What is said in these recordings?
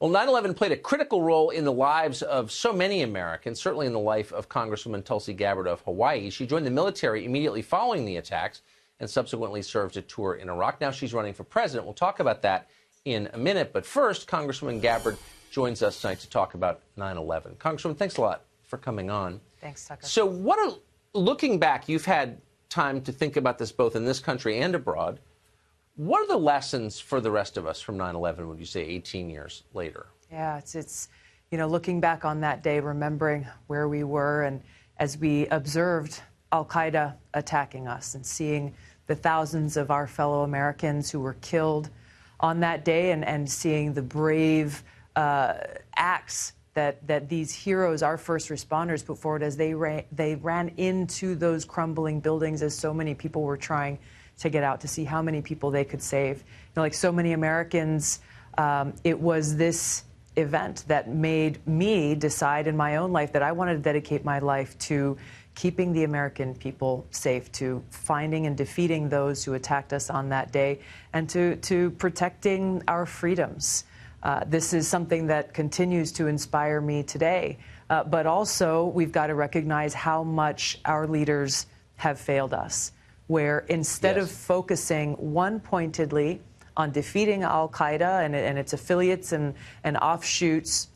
Well, 9/11 played a critical role in the lives of so many Americans, certainly in the life of Congresswoman Tulsi Gabbard of Hawaii. She joined the military immediately following the attacks and subsequently served a tour in Iraq. Now she's running for president. We'll talk about that in a minute. But first, Congresswoman Gabbard joins us tonight to talk about 9/11. Congresswoman, thanks a lot for coming on. Thanks, Tucker. So looking back, you've had time to think about this both in this country and abroad. What are the lessons for the rest of us from 9/11, would you say, 18 years later? Yeah, it's looking back on that day, remembering where we were, and as we observed al-Qaeda attacking us and seeing the thousands of our fellow Americans who were killed on that day, and seeing the brave acts that these heroes, our first responders, put forward as they ran into those crumbling buildings as so many people were trying to get out, to see how many people they could save. Like so many Americans, it was this event that made me decide in my own life that I wanted to dedicate my life to keeping the American people safe, to finding and defeating those who attacked us on that day, and to protecting our freedoms. This is something that continues to inspire me today. But also, we've got to recognize how much our leaders have failed us, where instead of focusing one-pointedly on defeating al-Qaeda and its affiliates and offshoots,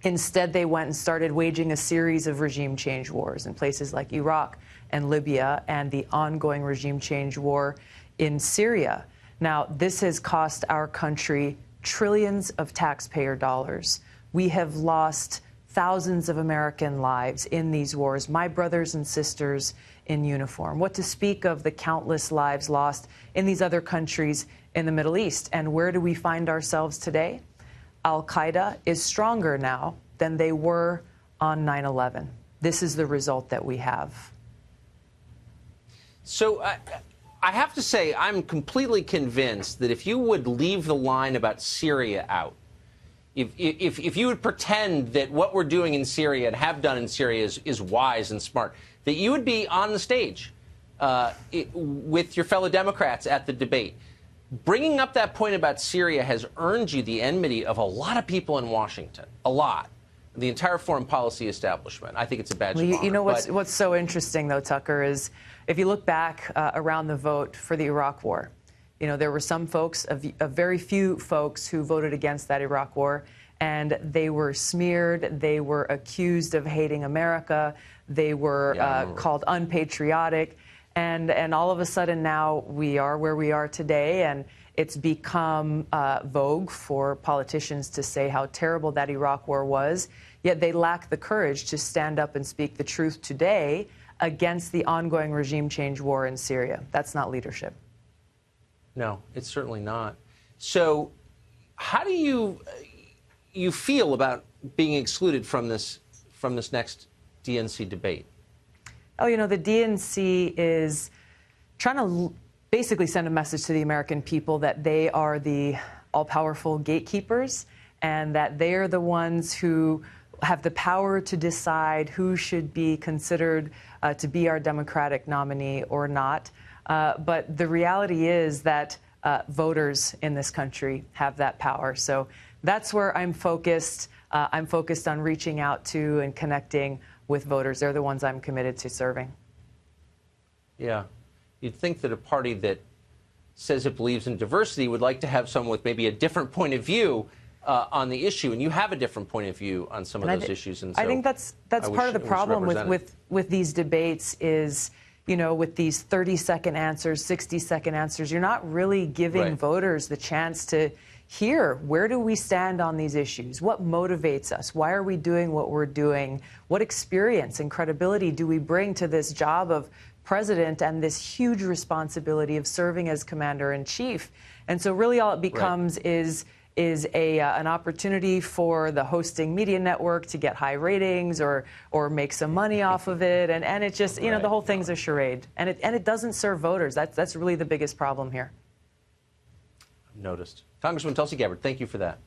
instead they went and started waging a series of regime change wars in places like Iraq and Libya, and the ongoing regime change war in Syria. Now, this has cost our country trillions of taxpayer dollars. We have lost thousands of American lives in these wars, my brothers and sisters in uniform. What to speak of the countless lives lost in these other countries in the Middle East. And where do we find ourselves today? Al-Qaeda is stronger now than they were on 9/11. This is the result that we have. So I have to say, I'm completely convinced that if you would leave the line about Syria out, if you would pretend that what we're doing in Syria and have done in Syria is wise and smart, that you would be on the stage with your fellow Democrats at the debate. Bringing up that point about Syria has earned you the enmity of a lot of people in Washington, a lot. The entire foreign policy establishment. I think it's a badge of honor. You know what's so interesting, though, Tucker, is if you look back around the vote for the Iraq War, there were some folks, a very few folks, who voted against that Iraq War, and they were smeared, they were accused of hating America, they were called unpatriotic, and all of a sudden now we are where we are today, and it's become vogue for politicians to say how terrible that Iraq War was, yet they lack the courage to stand up and speak the truth today against the ongoing regime change war in Syria. That's not leadership. No, it's certainly not. So how do you feel about being excluded from this next DNC debate? Oh, the DNC is trying to basically send a message to the American people that they are the all-powerful gatekeepers, and that they are the ones who have the power to decide who should be considered to be our Democratic nominee or not. But the reality is that voters in this country have that power. So that's where I'm focused. I'm focused on reaching out to and connecting with voters. They're the ones I'm committed to serving. Yeah. You'd think that a party that says it believes in diversity would like to have someone with maybe a different point of view on the issue, and you have a different point of view on some of those issues. And so I think that's part of the problem with these debates is, with these 30-second answers, 60-second answers, you're not really giving voters the chance to hear, where do we stand on these issues? What motivates us? Why are we doing what we're doing? What experience and credibility do we bring to this job of president and this huge responsibility of serving as commander-in-chief? And so really all it becomes is an opportunity for the hosting media network to get high ratings or make some money off of it. And it just, the whole thing's a charade. And it doesn't serve voters. That's really the biggest problem here. Noticed. Congresswoman Tulsi Gabbard, thank you for that.